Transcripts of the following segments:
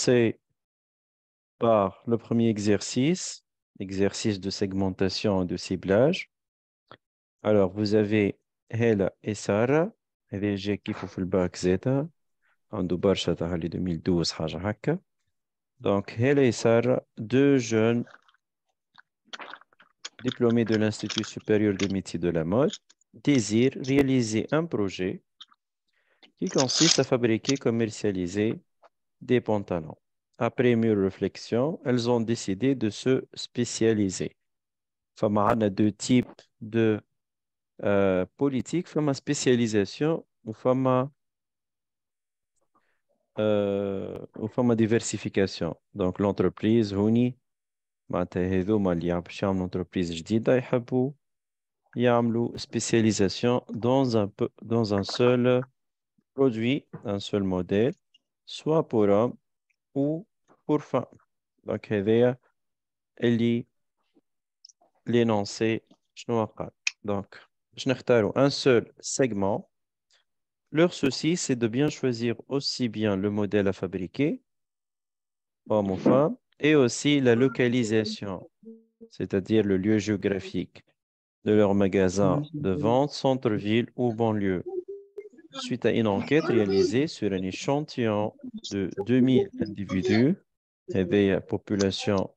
commencer par le premier exercice de segmentation et de ciblage. Alors, vous avez Hela et Sarah. هذه جا كيفو في الباك زيتا عنده برشا تاع 2012 حاجة هكا. Donc, Hela et Sarah, deux jeunes diplômés de l'Institut supérieur des métiers de la mode, désirent réaliser un projet qui consiste à fabriquer et commercialiser des pantalons. Après mûre réflexion, elles ont décidé de se spécialiser. فما عندنا deux types de politique, فما spécialisation وفما diversification. Donc l'entreprise هوني معناتها هذوما اللي باش يعملوا entreprise جديدة يحبوا يعملوا spécialisation dans un seul produit, un seul modèle, soit pour hommes ou pour femmes. Donc هذايا اللي l'énoncé شنو قال. Donc باش نختاروا un seul segment. Leur souci, c'est de bien choisir aussi bien le modèle à fabriquer, homme ou femme, et aussi la localisation, c'est-à-dire le lieu géographique de leur magasin de vente, centre-ville ou banlieue. Suite à une enquête réalisée sur un échantillon de 2000 individus, et la population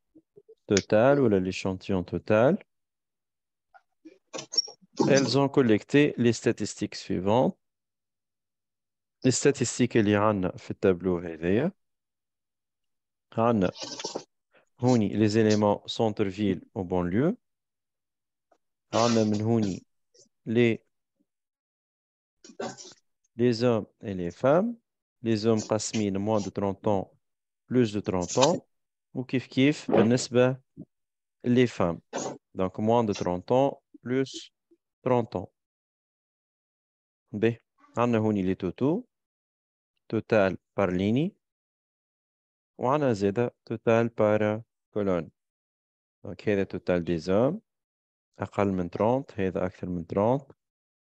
totale ou l'échantillon total, elles ont collecté les statistiques suivantes. Les statistiques اللي عندنا في التابلو هذايا عندنا هوني les éléments centre-ville ou banlieue. عندنا من هوني les hommes et les femmes. Les hommes قاسمين moins de 30 ans plus de 30 ans وكيف كيف بالنسبة les femmes. Donc moins de 30 ans plus 30 ans. B. عندنا هوني les totaux total par ligne وعندنا زادة total par colonne. Donc هذا total des hommes أقل من 30 هذا أكثر من 30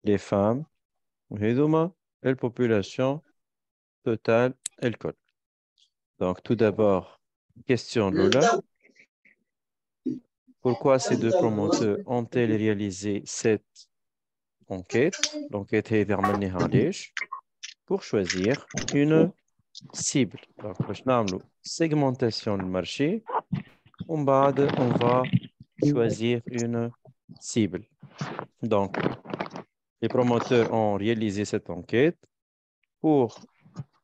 les femmes وهذوما الpopulation totale الكل. Donc tout d'abord question الأولى. Pourquoi ces deux promoteurs ont-ils réalisé cette enquête? L'enquête هذه عملناها علاش؟ Pour choisir une cible. Donc باش نعملوا segmentation du marché ومن بعد on va choisir une cible. Donc les promoteurs ont réalisé cette enquête pour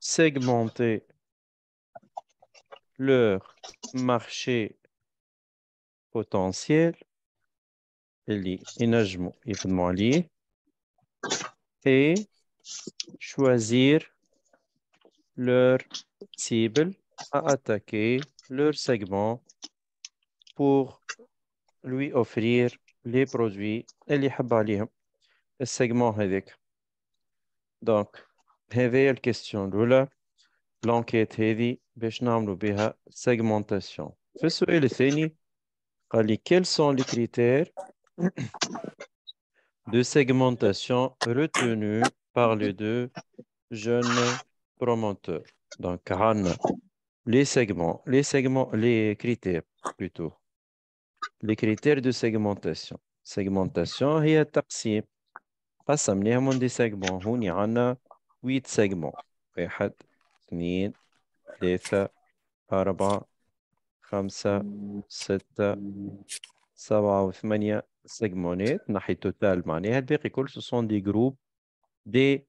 segmenter leur marché potentiel اللي ينجموا يخدموا عليه et choisir leur cible à attaquer leur segment pour lui offrir les produits اللي يحب عليهم السيجمون هذيك. Donc هذه الكيستيون الأولى. l'enquête هذه باش نعملوا بها segmentation. في السؤال الثاني قال لي quels sont les critères de segmentation retenus par les deux jeunes promoteurs. Donc عندنا les critères plutôt. Les critères de segmentation. Segmentation هي التقسيم. قسمناهم من دي segments. هوني عندنا 8 segments. 1 2 3 4 5 6 7 و8 segments. ناحية توتال معناها الباقي كل ce sont des groupes des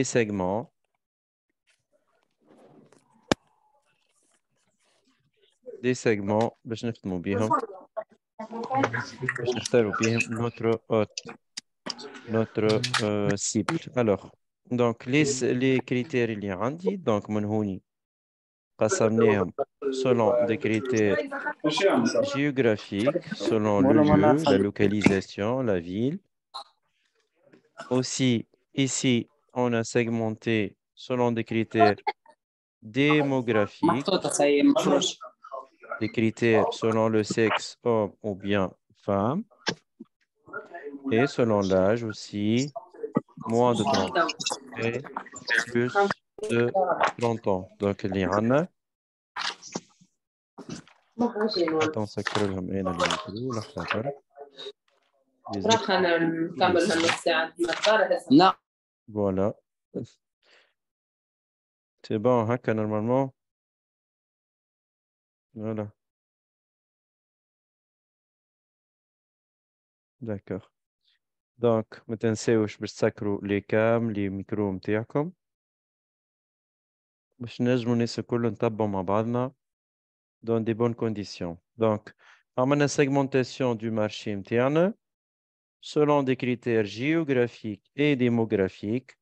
segments. Des segments باش نخدموا بيهم باش نختاروا بيهم notre cible. Alors donc les critères اللي عندي donc من هوني قسمناهم selon des critères géographiques selon le lieu, la localisation, la ville. Aussi ici on a segmenté selon des critères démographiques, des critères selon le sexe, homme ou bien femme, et selon l'âge aussi, moins de 30 et plus de 30 ans. Donc, il y en a attends نسكر لهم أنا الميكرو لحظة برك راح أنا نكمل هالنص ساعة لا voilà c'est bon هكا normalement voilà d'accord donc ما تنساوش باش تسكروا لي كام لي ميكرو متاعكم باش نجموا الناس الكل نتبعوا مع بعضنا dans des bonnes conditions. Donc, عملنا segmentation du marché متاعنا selon des critères géographiques et démographiques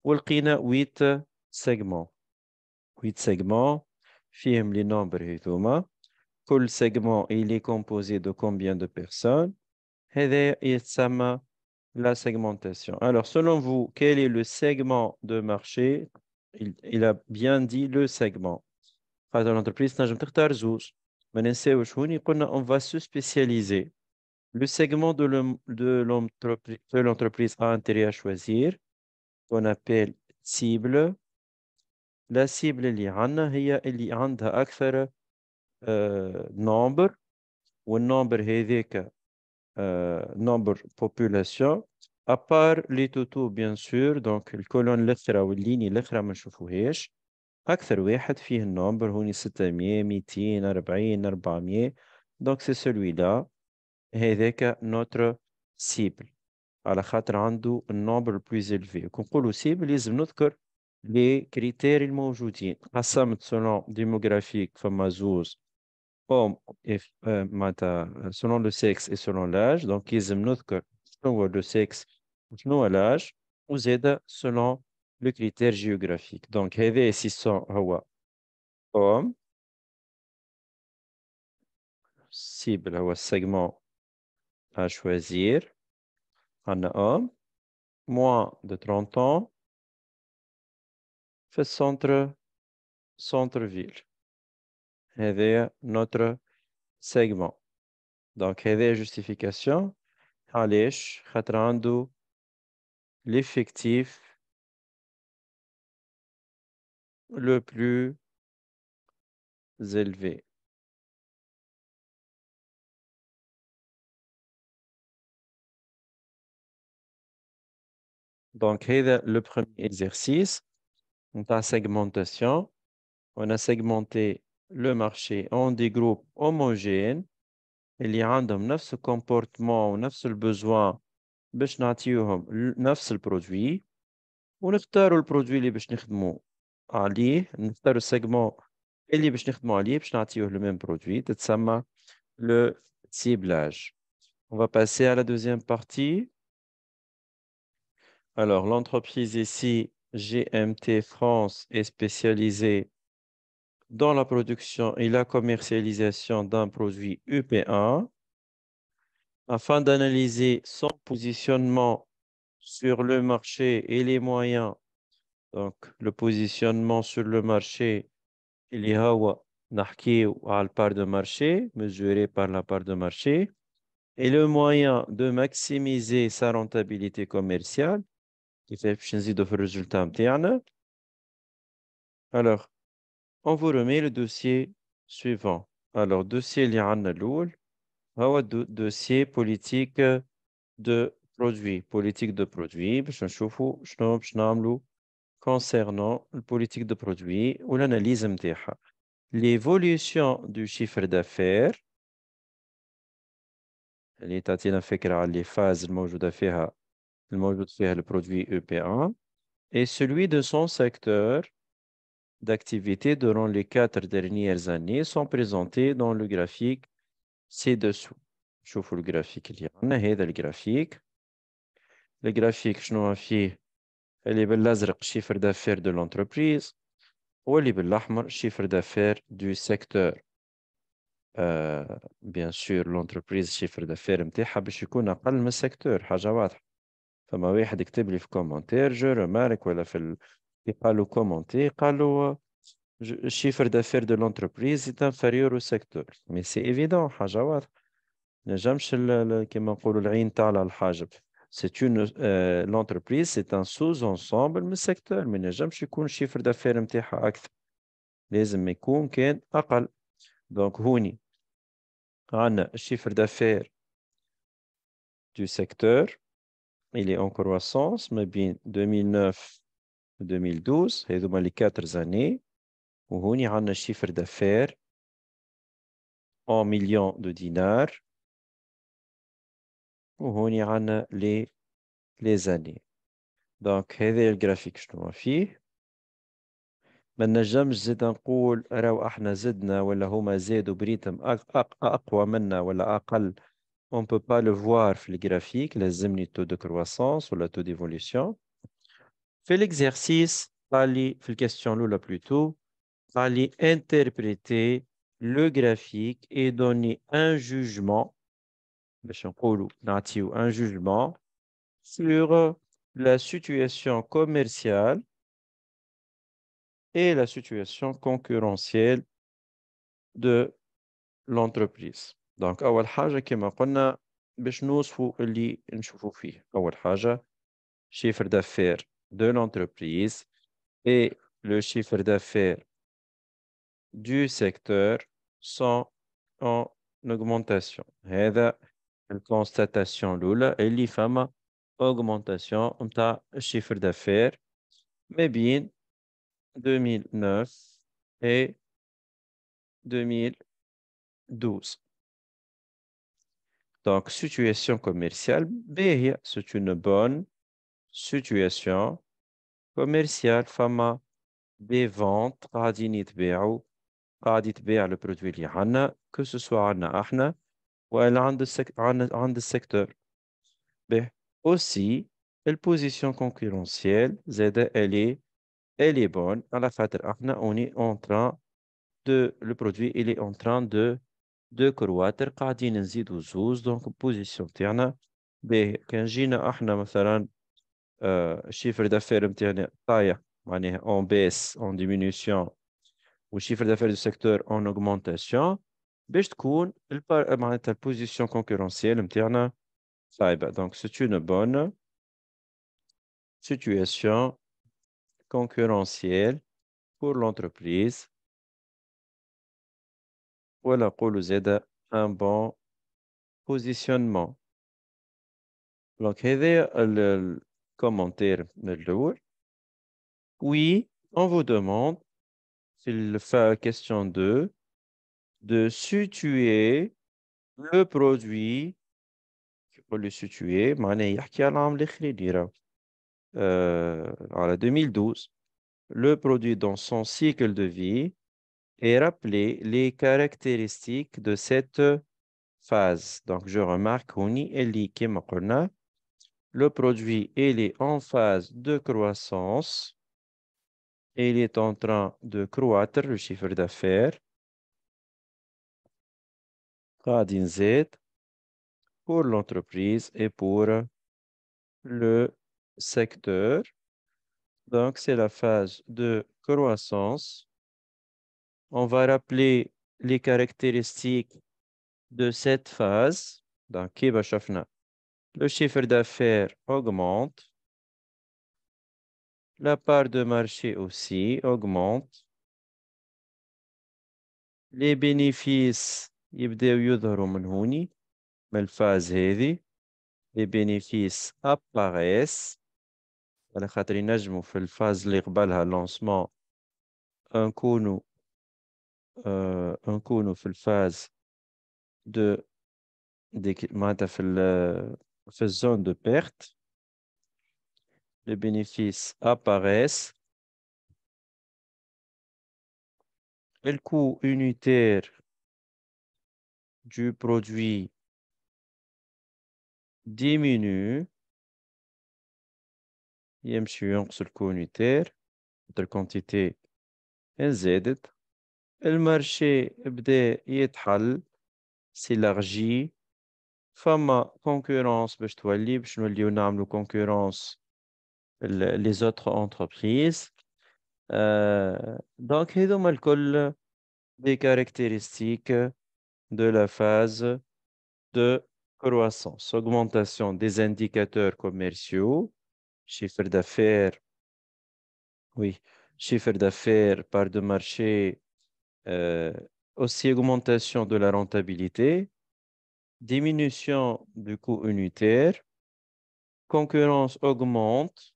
ولقينا 8 segments. 8 segments فيهم les nombres هذوما. كل segment il est composé de combien de personnes? هذا يتسمى la segmentation. Alors, selon vous, quel est le segment de marché? Il a bien dit le segment. خاطر l'entreprise تنجم تختار زوج ما ننساوش هوني قلنا on va se spécialiser le segment de l'entreprise a intérêt à choisir qu'on appelle cible la cible اللي عندنا هي اللي عندها أكثر nombre والنمبر هذاك nombre population à part les totaux bien sûr donc الكولون الأخرى والليني الأخرى ما نشوفوهاش أكثر واحد فيه النمبر هوني 600 200 40 400 donc c'est celui-là هذاك notre cible على خاطر عنده النمبر plus élevé كون نقولوا cible لازم نذكر les critères الموجودين قسمت selon démographique فما زوز homme et معناتها selon le sexe et selon l'âge donc لازم نذكر شنو هو le sexe وشنو هو l'âge وزاد selon le critère géographique. Donc, هذا 600 هو homme. Cible هو segment à choisir. Un homme. Moins de 30 ans. في centre-ville. هذا notre segment. Donc, هذا justification. علاش خاطر عنده l'effectif le plus élevé. Donc, هذا le premier exercice. نتاع segmentation. On a segmenté le marché en des groupes homogènes اللي عندهم نفس الكومبورتمون ونفس البزوان باش نعطيوهم نفس البرودوي ونختاروا البرودوي اللي باش نخدموا عليه نختاروا السيجمون اللي باش نخدموا عليه باش نعطيوه le même produit تتسمى le ciblage. On va passer à la deuxième partie. Alors, l'entreprise ici, GMT France, est spécialisée dans la production et la commercialisation d'un produit UP1 afin d'analyser son positionnement sur le marché et les moyens. Donc, le positionnement sur le marché, il y a la part de marché, mesuré par la part de marché, et le moyen de maximiser sa rentabilité commerciale, qui fait le résultat. Alors, on vous remet le dossier suivant. Alors, dossier il y a un dossier politique de produits. Politique de produits, باش نشوفوا شنو باش نعملوا concernant la politique de produits ou l'analyse متاعها. L'évolution du chiffre d'affaires اللي تعطينا فكرة على les phases الموجود فيها le produit EP1 et celui de son secteur d'activité durant les 4 dernières années sont présentés dans le graphique ci-dessous. شوفوا الجرافيك اللي عندنا هذا الجرافيك. الجرافيك شنو فيه؟ اللي بالازرق chiffre d'affaires de l'entreprise واللي بالاحمر chiffre d'affaires du secteur. bien sûr l'entreprise chiffre d'affaires نتاعها باش يكون اقل من السيكتور حاجه واضحه. فما واحد يكتب لي في كومنتير جو رمارك ولا في قالوا كومنتي قالوا chiffre d'affaires de l'entreprise est inférieur au secteur. mais c'est évident حاجه واضحه. نجمش كما نقولوا العين تاع الحاجب. C'est une l'entreprise c'est un sous-ensemble من السيكتور ما نجمش يكون chiffre d'affaires نتاعها اكثر لازم يكون كان اقل Donc, هوني عندنا الchiffre d'affaires du secteur, il est en croissance, mais bien 2009 et 2012, et donc les 4 années, وهوني عندنا chiffre d'affaires en millions de dinars, وهوني عندنا les années. Donc, هذا الجرافيك شنو فيه؟ ما نجمش زيد نقول راهو احنا زدنا ولا هما زادوا بريتم اقوى منا ولا اقل. On ne peut pas le voir في الجرافيك، لازمني taux de croissance ولا taux d'évolution. في l'exercice قال لي في الكيستيون الاولى plutôt قال لي interpréter le graphique et donner un jugement باش نقولوا نعطيو un jugement sur la situation commerciale et la situation concurrentielle de l'entreprise. Donc, أول حاجة كما قلنا باش نوصفوا اللي نشوفوا فيه. أول حاجة chiffre d'affaires de l'entreprise et le chiffre d'affaires du secteur sont en augmentation. هذا الconstatation الأولى اللي فما augmentation نتاع chiffre d'affaires ما بين 2009 et 2012. Donc, situation commerciale, باهية. C'est une bonne situation commerciale. فما des ventes قاعدين يتباعوا، قاعد يتباع le produit اللي عندنا que ce soit عندنا احنا ولا عند السيكتور. باهي. Aussi, la position concurrentielle, زادة elle est bonne. على خاطر احنا on est en train de le produit il est en train de croître قاعدين نزيدوا زوز. دونك البوزيسيون تاعنا باهي. كان جينا احنا مثلا الشيفر دافير نتاعنا طايح معناها en baisse en diminution والشيفر دافير du secteur en augmentation باش تكون معناتها البوزيسيون concurrentielle نتاعنا صايبة. Donc c'est une bonne situation concurrentielle pour l'entreprise. ولا نقولوا زادة un bon positionnement. Donc هذا الكومنتير الأول. Oui, on vous demande, c'est la question 2, de situer le produit, pour le situer, معناه يحكي على العام الأخراني راه على 2012, le produit dans son cycle de vie et rappeler les caractéristiques de cette phase. Donc je remarque هوني اللي كما قلنا le produit il est en phase de croissance. Il est en train de croître le chiffre d'affaires. قاعد يزيد pour l'entreprise et pour le secteur. Donc, c'est la phase de croissance. On va rappeler les caractéristiques de cette phase. Donc, كيف شفنا le chiffre d'affaires augmente. La part de marché aussi augmente. Les bénéfices يبداو يظهروا من هوني من الفاز هذه. Les bénéfices apparaissent على خاطر ينجموا في الفاز اللي قبلها lancement نكونوا في الفاز de معناتها في الزون de perte. Les bénéfices apparaissent. Le coût unitaire du produit diminue. يمشي ينقص الكو unitaire. la quantité زادت. المارشي بدا يتحل s'élargit. فما concurrence باش تولي باش نوليو نعملو concurrence les autres entreprises. Donc هذوما الكل des caractéristiques de la phase de croissance. Augmentation des indicateurs commerciaux, chiffre d'affaires, oui, chiffre d'affaires, part de marché, aussi augmentation de la rentabilité, diminution du coût unitaire, concurrence augmente,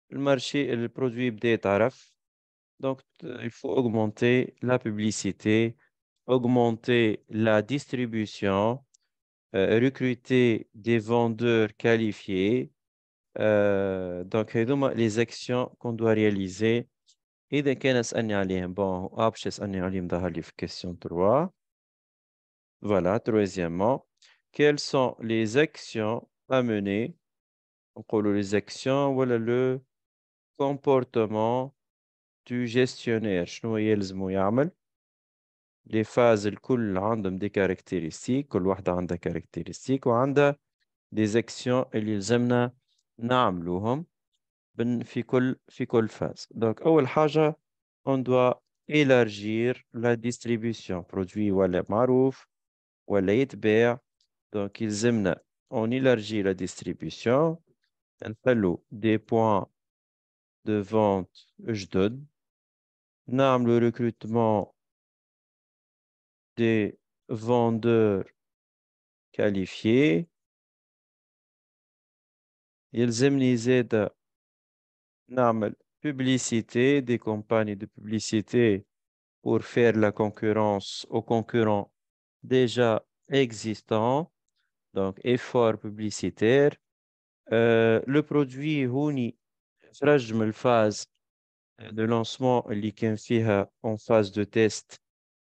le marché et le produit بدا يتعرف. Donc, il faut augmenter la publicité, augmenter la distribution, recruter des vendeurs qualifiés. Donc, هذوما les actions qu'on doit réaliser. إذا كان سألني عليهم باش يسألني عليهم ظهر لي في question 3. Voilà, troisièmement, quelles sont les actions à mener? نقولوا les actions ولا le comportement du gestionnaire. شنو يلزمو يعمل؟ les phases الكل عندهم des caractéristiques، كل واحدة عندها caractéristiques وعندها des actions اللي يلزمنا نعملوهم في كل phase. Donc أول حاجة on doit élargir la distribution produit ولا معروف ولا يتباع. Donc يلزمنا on élargit la distribution نخلو des points de vente جدد نعملو recrutement des vendeurs qualifiés. يلزمني زيادة نعمل publicité, des campagnes de publicité pour faire la concurrence aux concurrents déjà existants. Donc, effort publicitaire. Le produit هوني ترجم الفاز de lancement اللي كان فيها en phase de test.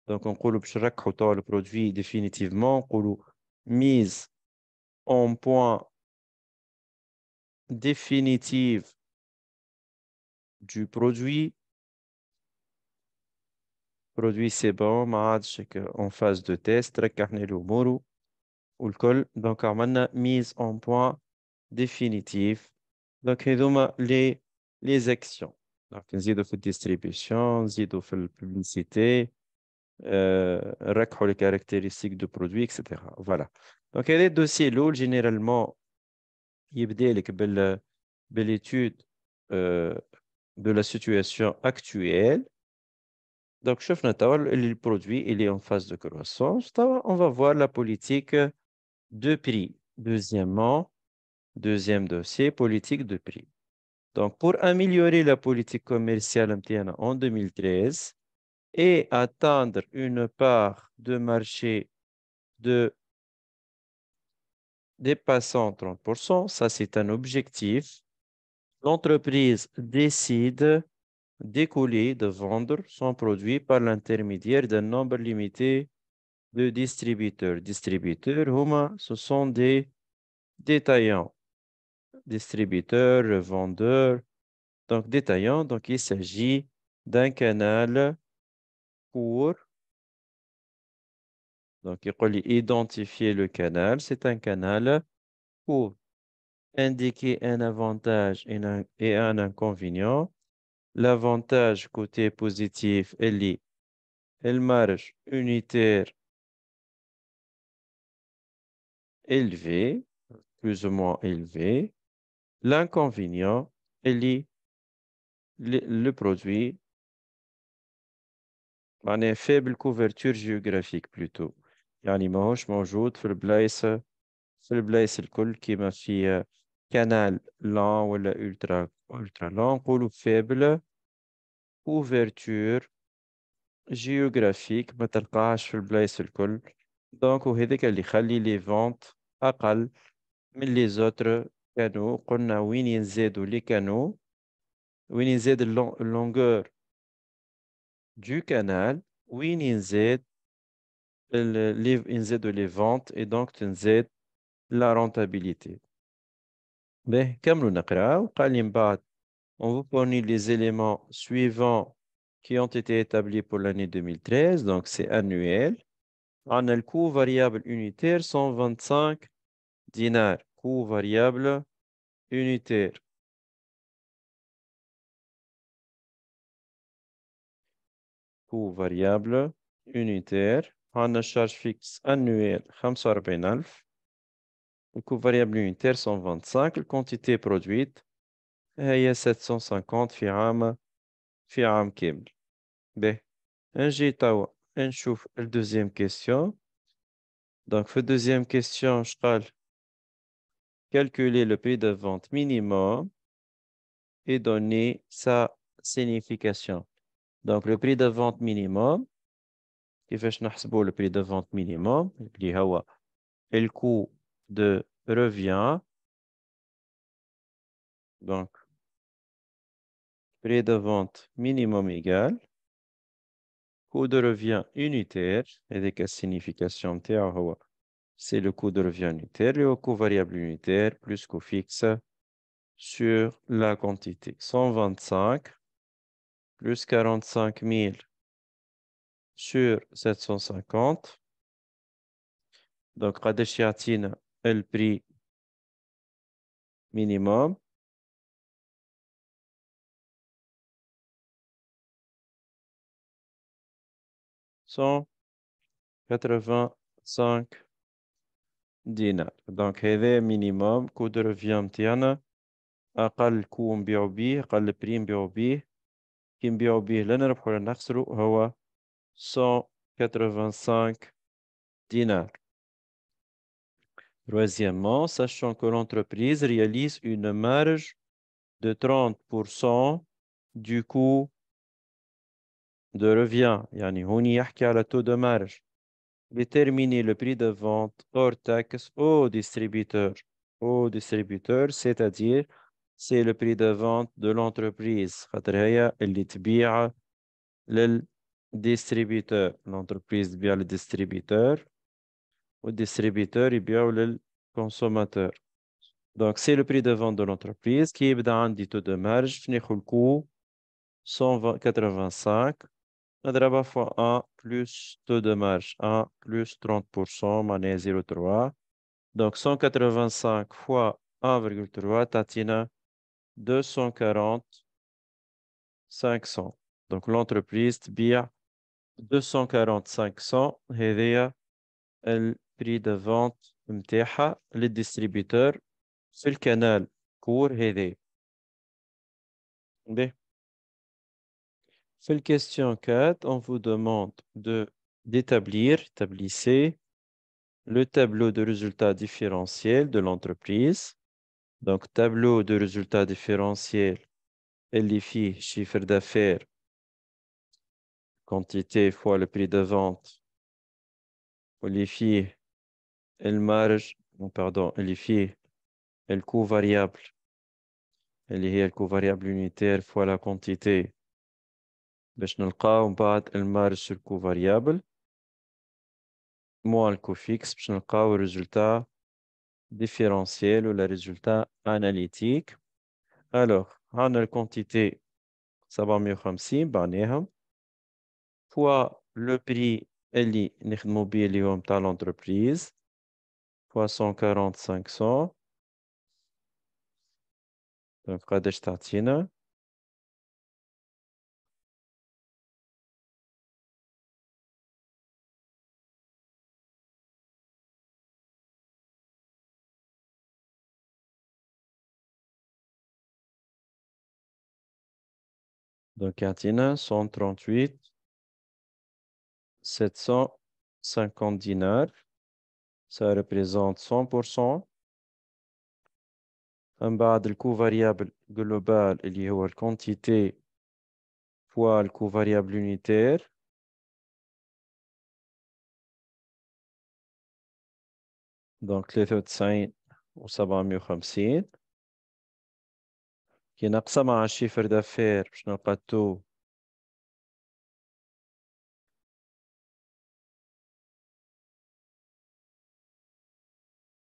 Donc, نقولوا باش نركحوا توا le produit définitivement. نقولوا mise en point définitive du produit. Produit c'est bon, ما عادش en phase de test. ركحنا الأمور والكل. Donc, عملنا mise en point définitive. Donc, هذوما les actions. Donc, نزيدوا في الديستريبيوشن، نزيدوا في الببليسيتي، نركحوا les caractéristiques du produit, etc. Voilà. Donc, هذا الدوسي الأول généralement يبدأ لك بالétude de la situation actuelle. Donc, شفنا توا le produit il est en phase de croissance. توا on va voir la politique de prix. Deuxième dossier, politique de prix. Donc, pour améliorer la politique commerciale en 2013 et atteindre une part de marché de dépassant 30%, ça c'est un objectif. L'entreprise décide d'écouler, de vendre son produit par l'intermédiaire d'un nombre limité de distributeurs. Distributeurs, ce sont des détaillants. Distributeurs, revendeurs. Donc, détaillant, donc il s'agit d'un canal pour, donc il faut identifier le canal. C'est un canal pour indiquer un avantage et un inconvénient. L'avantage côté positif, elle est marge unitaire élevée, plus ou moins élevée. L'inconvénient, elle est le produit معناها faible couverture géographique plutôt. يعني ماهوش موجود في البلايص الكل كيما في كانال لون ولا ultra لون نقولوا faible couverture géographique ما تلقاهاش في البلايص الكل. دونك وهذاك اللي يخلي لي فونت أقل من لي زوتر كانوا. قلنا وين ينزادوا لي كانوا، وين ينزاد اللونغور du canal, وين ينزاد ينزادوا les ventes et donc تنزاد la rentabilité. باهي كملوا نقراو. قال لي من بعد on vous fournit les éléments suivants qui ont été établis pour l'année 2013, donc c'est annuel. On a le coût variable unitaire 125 dinars. Coût variable unitaire. Coût variable unitaire. On a charge fixe annuelle 45000. Le coût variable unitaire 125. La quantité produite هي 750 في عام كامل. باهي نجي توا نشوف la deuxième question. Donc, la deuxième question, je parle calculer le prix de vente minimum et donner sa signification. Donc, le prix de vente minimum, كيفاش نحسبوا le prix de vente minimum اللي هو الcoût de revient. Donc, prix de vente minimum égal coût de revient unitaire. Et la signification تاعو c'est le coût de revient unitaire, le coût variable unitaire plus coût fixe sur la quantité. 125 plus 45 000 sur 750. Donc, قداش يعطينا le prix minimum. $185 دينار. Donc, هذا minimum coût de revient متاعنا. أقل كو نبيعو بيه، أقل بري نبيعو بيه. كي نبيعو بيه لا نربحو ولا نخسرو هو 185 dinars. Troisièmement, sachant que l'entreprise réalise une marge de 30% du coût de revient. يعني هوني يحكي على taux de marge. Déterminer le prix de vente hors taxe au distributeur. Au distributeur, c'est-à-dire c'est le prix de vente de l'entreprise. خاطر هي اللي تبيع للdistributeur. L'entreprise تبيع للdistributeur والdistributeur يبيعوا للconsommateur. Donc, c'est le prix de vente de l'entreprise qui يبدأ عندي taux de marge. ناخذ الكو 185 نضربها fois 1 plus taux de marge 1 plus 30% معناها 0,3. Donc 185 fois 1,3 تعطينا 240 500. Donc l'entreprise تبيع 240 500. هذايا البري de vente متاعها للديستريبيتور في الكانال كور هذايا. باهي. في la question 4, on vous demande établissez le tableau de résultats différentiels de l'entreprise. Donc, tableau de résultats différentiels, اللي فيه chiffre d'affaires, quantité fois le prix de vente, واللي فيه المارج, pardon, اللي فيه le coût variable, اللي هي le coût variable unitaire fois la quantité. باش نلقاو من بعد المارج sur le coût variable moins le coût fixe باش نلقاو الريزولتا différentiel ou le résultat analytique. Alors, on a la quantité 750 بعناهم fois le prix اللي نخدمو بيه اللي هو متاع l'entreprise fois 140 500. Donc قداش تعطينا؟ Donc يعطينا 138 750 dinars. Ça représente 100%. من بعد le coût variable global اللي هو la quantité fois le coût variable unitaire. Donc 93 و750 كي نقسم مع الشيفر دافير باش نلقى تو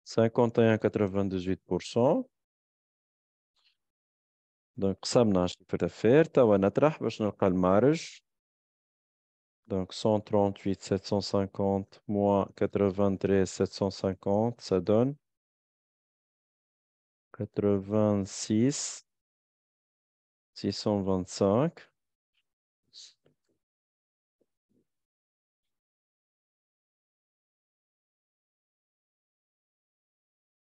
51,98%. دونك قسمنا على الشيفر دافير توا نطرح باش نلقى المارج. Donc 138 750 moins 93 750, ça donne 86 625.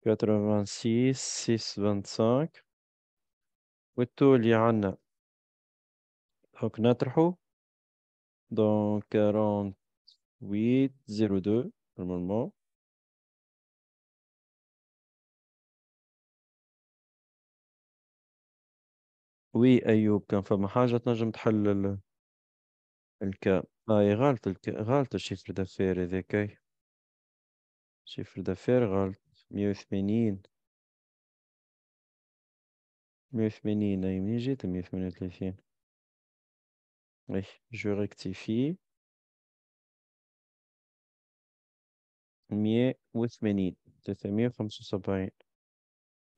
86 625 والتو اللي عنا دونك نطرحو. Donc 40 8,02 normalement. Oui, أيوب كان فما حاجة تنجم تحل الكام. غلط الشيفر دافير هذاك. شيفر دافير غلط. 180. 180 أي منين جيت 138. Oui, je rectifie. 180 375.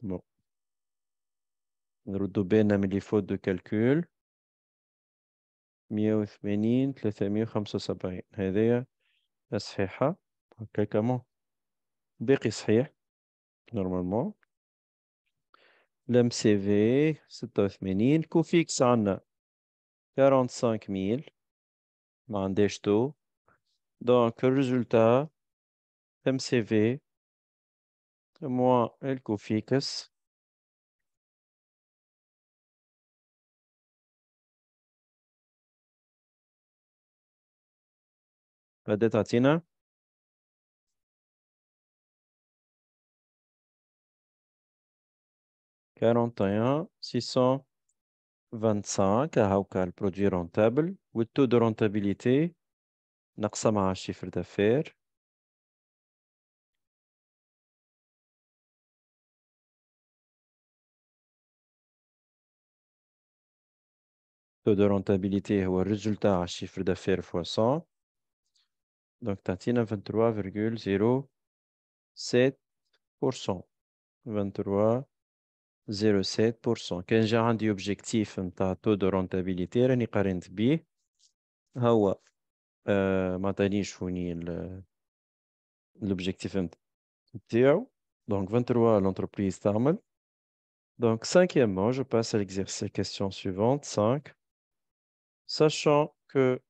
Bon, نردو بالنا من لي فوت دو كالكول. 180 375 هذايا صحيحة. هكا كمان باقي صحيح نورمالمون. لم سي في 86. كوفيكس عنا 45000. ما عندهاش تو. دونك الريزولتا ام سي في موان الكوفيكس غادا تعطينا 41,625. هاوكا البرودوي رونتابل والتو دو رونتابيليتي نقسم مع الشيفر دافير. التو دو رونتابيليتي هو الريزولتا على الشيفر دافير فوا 100. دونك تعطينا 23,07%. 23,07%. كان جا عندي اوبجيكتيف نتاع تو دو رونتابيليتي راني قارنت بيه. هو ما عطانيش هوني l'objectif نتاعو. Donc 23 l'entreprise تعمل. Donc cinquièmement, je passe à l'exercice question suivante 5. Sachant que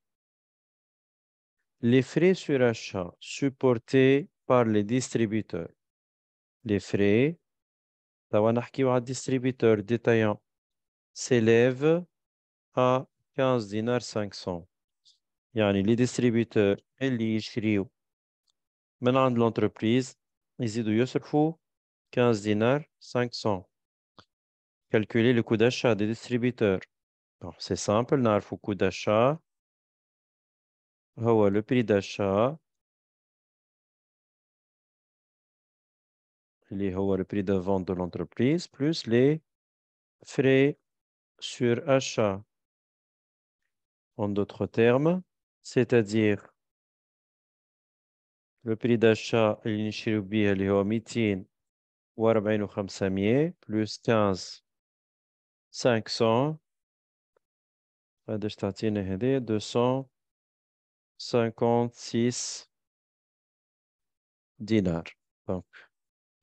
les frais sur achat supportés par les distributeurs, les frais توا نحكيو على distributeur détaillant s'élèvent à 15 dinars 500. يعني les distributeurs اللي يشريو من عند l'entreprise يزيدوا يصرفوا 15 dinars 500. Calculer le coût d'achat des distributeurs. Bon, c'est simple, نعرفوا coût d'achat هو le prix d'achat اللي هو le prix de vente de l'entreprise plus les frais sur achat. En d'autres termes, c'est-à-dire le prix d'achat اللي نشريو بيه اللي هو 240,500 plus 15 500 قداش تعطينا هذه 256 دينار. Donc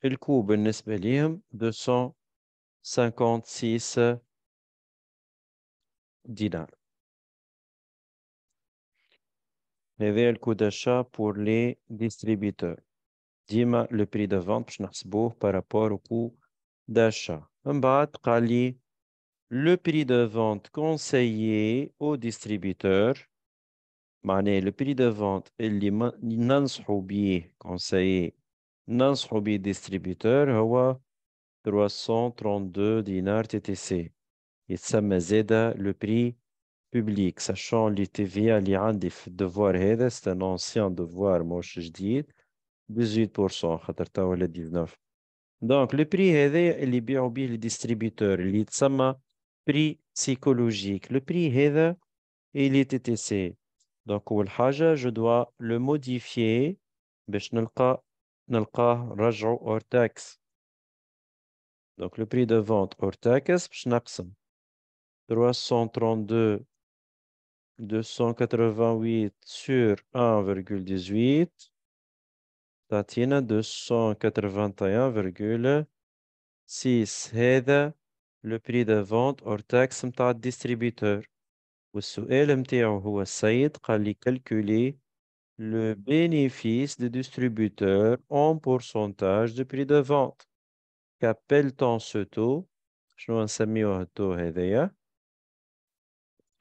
الكو بالنسبة ليهم 256 دينار. هذا الكو d'achat pour les distributeurs. ديما le prix de vente باش نحسبوه par rapport au coût d'achat. من بعد قال لي le prix de vente conseillé au distributeur. معناه le prix de vente اللي ننصحوا بيه conseillé ننصحوا بيه distributeur هو 332 دينار TTC. يتسمى زادة le prix public sachant les TVA اللي عندي في الدفوار هذا c'est un ancien devoir مش جديد 18% خاطر توا ولا 19. دونك لو بري هذا اللي يبيعوا بيه الديستريبيتور اللي يتسمى بري سيكولوجيك. لو بري هذا اللي تي تي سي. دونك أول حاجة جو دوا لو موديفيي باش نلقاه رجعوا اور تاكس. دونك لو بري دو فونت اور تاكس باش نقسم 332 288 sur 1,18 تعطينا 281,6. هذا لو بري دو فونت اور تاكس متاع الديستريبيتور. والسؤال متاعو هو السيد قال لي كالكولي le bénéfice du distributeur en pourcentage de prix de vente. Qu'appelle-t-on ce taux? شنو نسميوه التو هذايا؟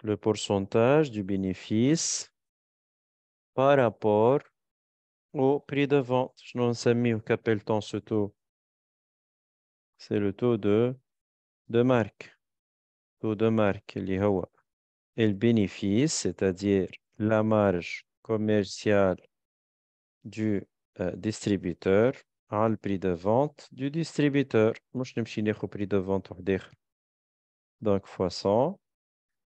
Le pourcentage du bénéfice par rapport au prix de vente. Je n'en sais mieux qu'appelle-t-on ce taux? C'est le taux de marque. Taux de marque, اللي هو le bénéfice, c'est-à-dire la marge commerciale du distributeur على le prix de vente du distributeur. مش نمشي ناخد prix de vente واحد آخر. Donc fois 100.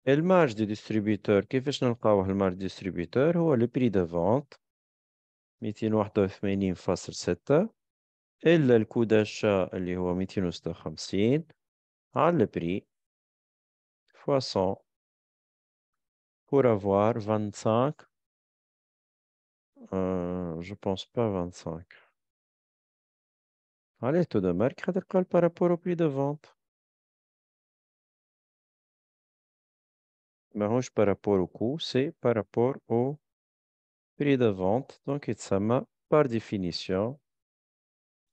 Et le marge du distributeur, كيفاش نلقاوه المارج du distributeur هو le prix de vente 281.6 إلا الكو d'achat اللي هو 256 على le prix fois 100 pour avoir 25. Je pense pas 25. Allez, taux de marque, par rapport au prix de vente. ماهوش par rapport au coût, c'est par rapport au prix de vente. Donc, يتسمى par définition,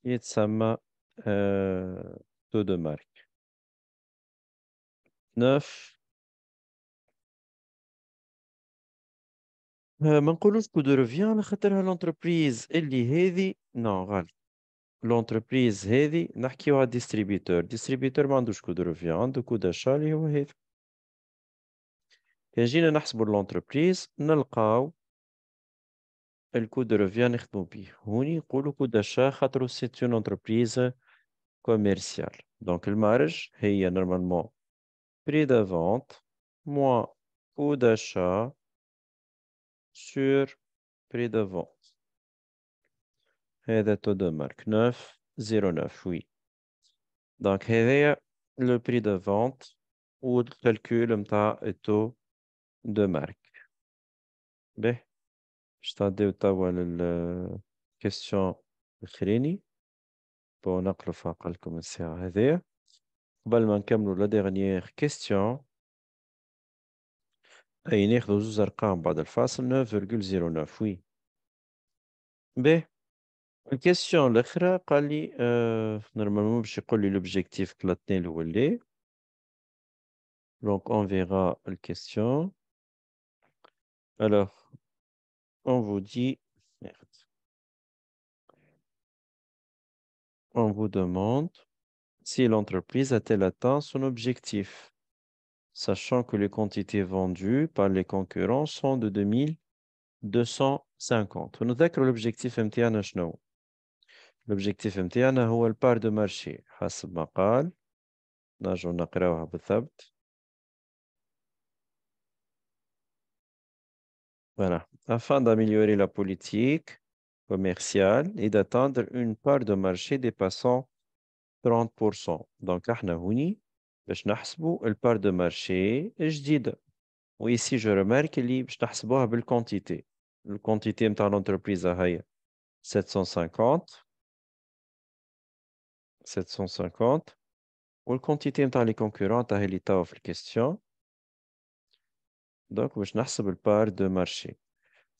يتسمى taux de marque. 9. ما نقولوش coup de revient على خاطرها l'entreprise اللي هذه non غلط. l'entreprise هذه نحكيو على distributeur. distributeur ما عندوش coup de revient، عنده coup d'achat اللي هو هذا. كان جينا نحسبوا l'entreprise نلقاو الكو دو ريفيان نخدمو بيه هوني نقولو كو داشا خاطرو سي اون انتربريز كوميرسيال. دونك المارج هي نورمالمون بري دو فونت موان كو داشا سور بري دو فونت. هذا تو دو مارك 909 وي. دونك هذايا لو بري دو فونت و الكالكول متاع التو دو مارك. باهي باش تعديو توا للكيستيون الأخراني ونقلوا في عقلكم الساعة هذيا قبل ما نكملوا لا ديرنيير كيستيون. أي ناخذوا زوز أرقام بعد الفاصل 9,09 وي. باهي الكيستيون الأخرى قال لي نورمالمون باش يقول لي لوبجيكتيف كلاتني هو اللي دونك on verra la question. Alors, on vous dit, merde. On vous demande si l'entreprise a-t-elle atteint son objectif, sachant que les quantités vendues par les concurrents sont de 2250. ونذكر l'objectif متاعنا شنو؟ l'objectif متاعنا هو البار دو مارشي حسب ما قال. نرجو نقراوها بالضبط. Voilà. Afin d'améliorer la politique commerciale et d'atteindre une part de marché dépassant 30%. Donc, احنا هوني باش نحسبوا البار دو مارشي الجديدة. وإيسي جو remarque اللي باش نحسبوها بالكونتيتي. الكونتيتي متاع l'entreprise هي 750 والكونتيتي متاع لي كونكورون تاع اللي توا في الكيستيون. دونك باش نحسب البار دو مارشي.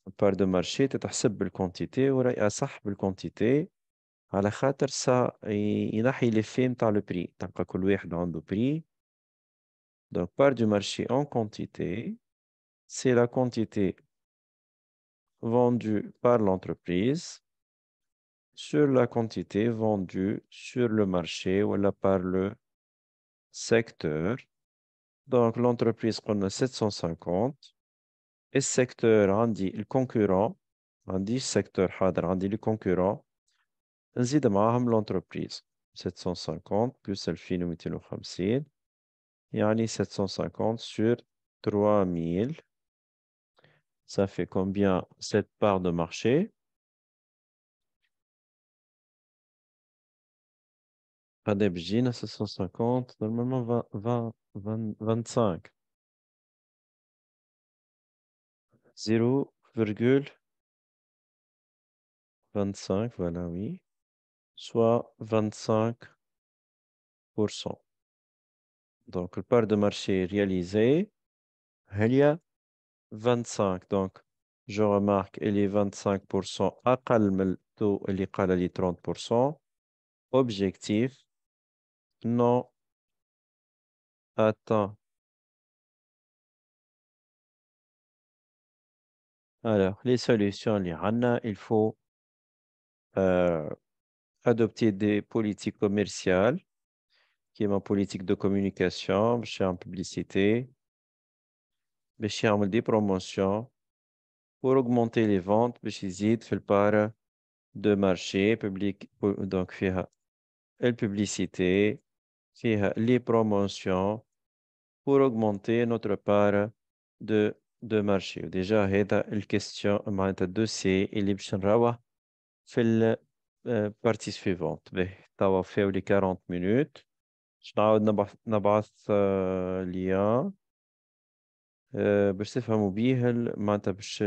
البار دو مارشي تتحسب بالكونتيتي ورأي أصح بالكونتيتي على خاطر سا ينحي لي في متاع لو بري. تلقى كل واحد عنده بري. دونك بار دو مارشي en quantité c'est la quantité vendue par l'entreprise sur la quantité vendue sur le marché ou par le secteur. Donc l'entreprise قلنا 750 et le secteur عندي الكونكورون عندي secteur حاضر عندي les concurrents نزيد معاهم l'entreprise 750 plus 2250 يعني 750 sur 3000 ça fait combien cette part de marché. هذا بيجينا 750 normalement 25 0,25 voilà oui soit 25%. Donc le part de marché réalisé il y a 25. Donc je remarque il est 25% أقل من التو اللي قال لي 30%. Objectif non atteint. Alors, les solutions, il faut euh, adopter des politiques commerciales, qui est ma politique de communication, je suis en publicité, je suis en des promotions pour augmenter les ventes, je suis في البارة de marché public, donc فيها الpublicité, فيها les promotions pour augmenter notre part de marché. Déjà, هذا الكستيون معناتها الدوسي اللي باش نروح في البارتي سويفونت. به توا فيو لي 40 minutes. باش نعاود نبعث ليان باش تفهموا بيه معناتها باش